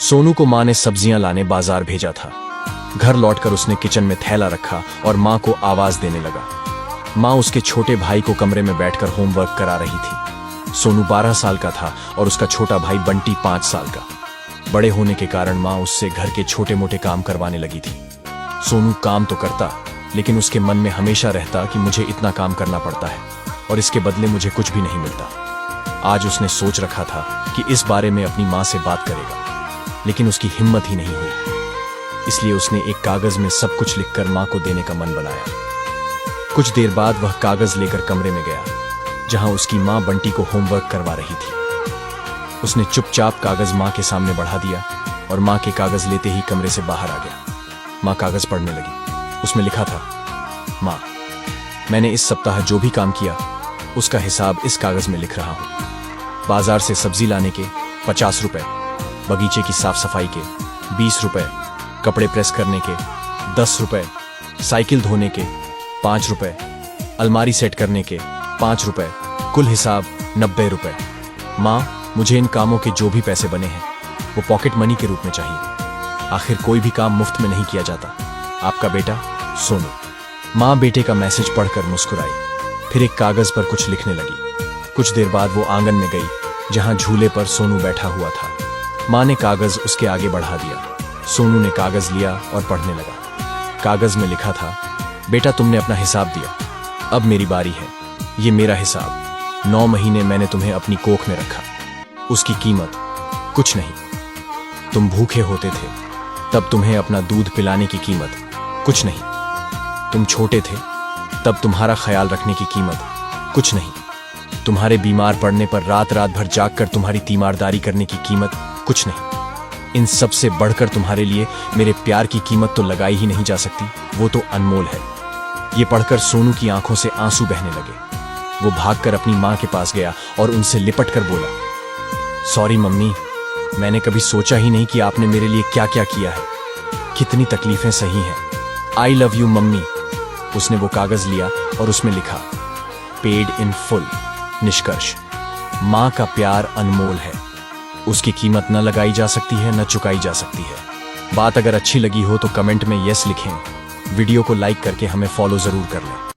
सोनू को माँ ने सब्जियां लाने बाजार भेजा था। घर लौटकर उसने किचन में थैला रखा और माँ को आवाज देने लगा। माँ उसके छोटे भाई को कमरे में बैठकर होमवर्क करा रही थी। सोनू 12 साल का था और उसका छोटा भाई बंटी 5 साल का। बड़े होने के कारण माँ उससे घर के छोटे मोटे काम करवाने लगी थी। सोनू काम तो करता, लेकिन उसके मन में हमेशा रहता कि मुझे इतना काम करना पड़ता है और इसके बदले मुझे कुछ भी नहीं मिलता। आज उसने सोच रखा था कि इस बारे में अपनी माँ से बात करेगा, लेकिन उसकी हिम्मत ही नहीं हुई। इसलिए उसने एक कागज में सब कुछ लिखकर माँ को देने का मन बनाया। कुछ देर बाद वह कागज लेकर कमरे में गया, जहां उसकी माँ बंटी को होमवर्क करवा रही थी। उसने चुपचाप कागज माँ के सामने बढ़ा दिया और माँ के कागज लेते ही कमरे से बाहर आ गया। माँ कागज पढ़ने लगी। उसमें लिखा था, माँ, मैंने इस सप्ताह जो भी काम किया उसका हिसाब इस कागज में लिख रहा हूं। बाजार से सब्जी लाने के 50 रुपए, बगीचे की साफ सफाई के 20 रुपए, कपड़े प्रेस करने के 10 रुपए, साइकिल धोने के 5 रुपए, अलमारी सेट करने के 5 रुपए, कुल हिसाब 90 रुपए। माँ, मुझे इन कामों के जो भी पैसे बने हैं वो पॉकेट मनी के रूप में चाहिए। आखिर कोई भी काम मुफ्त में नहीं किया जाता। आपका बेटा सोनू। माँ बेटे का मैसेज पढ़कर मुस्कुराई, फिर एक कागज पर कुछ लिखने लगी। कुछ देर बाद वो आंगन में गई, जहां झूले पर सोनू बैठा हुआ था। माँ ने कागज उसके आगे बढ़ा दिया। सोनू ने कागज लिया और पढ़ने लगा। कागज में लिखा था, बेटा, तुमने अपना हिसाब दिया, अब मेरी बारी है। ये मेरा हिसाब। 9 महीने मैंने तुम्हें अपनी कोख में रखा, उसकी कीमत कुछ नहीं। तुम भूखे होते थे, तब तुम्हें अपना दूध पिलाने की कीमत कुछ नहीं। तुम छोटे थे, तब तुम्हारा ख्याल रखने की कीमत कुछ नहीं। तुम्हारे बीमार पड़ने पर रात रात भर जागकर तुम्हारी तीमारदारी करने की कीमत कुछ नहीं। इन सब से बढ़कर तुम्हारे लिए मेरे प्यार की कीमत तो लगाई ही नहीं जा सकती, वो तो अनमोल है। ये पढ़कर सोनू की आंखों से आंसू बहने लगे। वो भागकर अपनी माँ के पास गया और उनसे लिपट कर बोला, सॉरी मम्मी, मैंने कभी सोचा ही नहीं कि आपने मेरे लिए क्या क्या किया है। कितनी तकलीफें सही हैं। I love you mummy. उसने वो कागज लिया और उसमें लिखा, पेड इन फुल। निष्कर्ष, माँ का प्यार अनमोल है। उसकी कीमत न लगाई जा सकती है, न चुकाई जा सकती है। बात अगर अच्छी लगी हो तो कमेंट में यस लिखें। वीडियो को लाइक करके हमें फॉलो जरूर कर लें।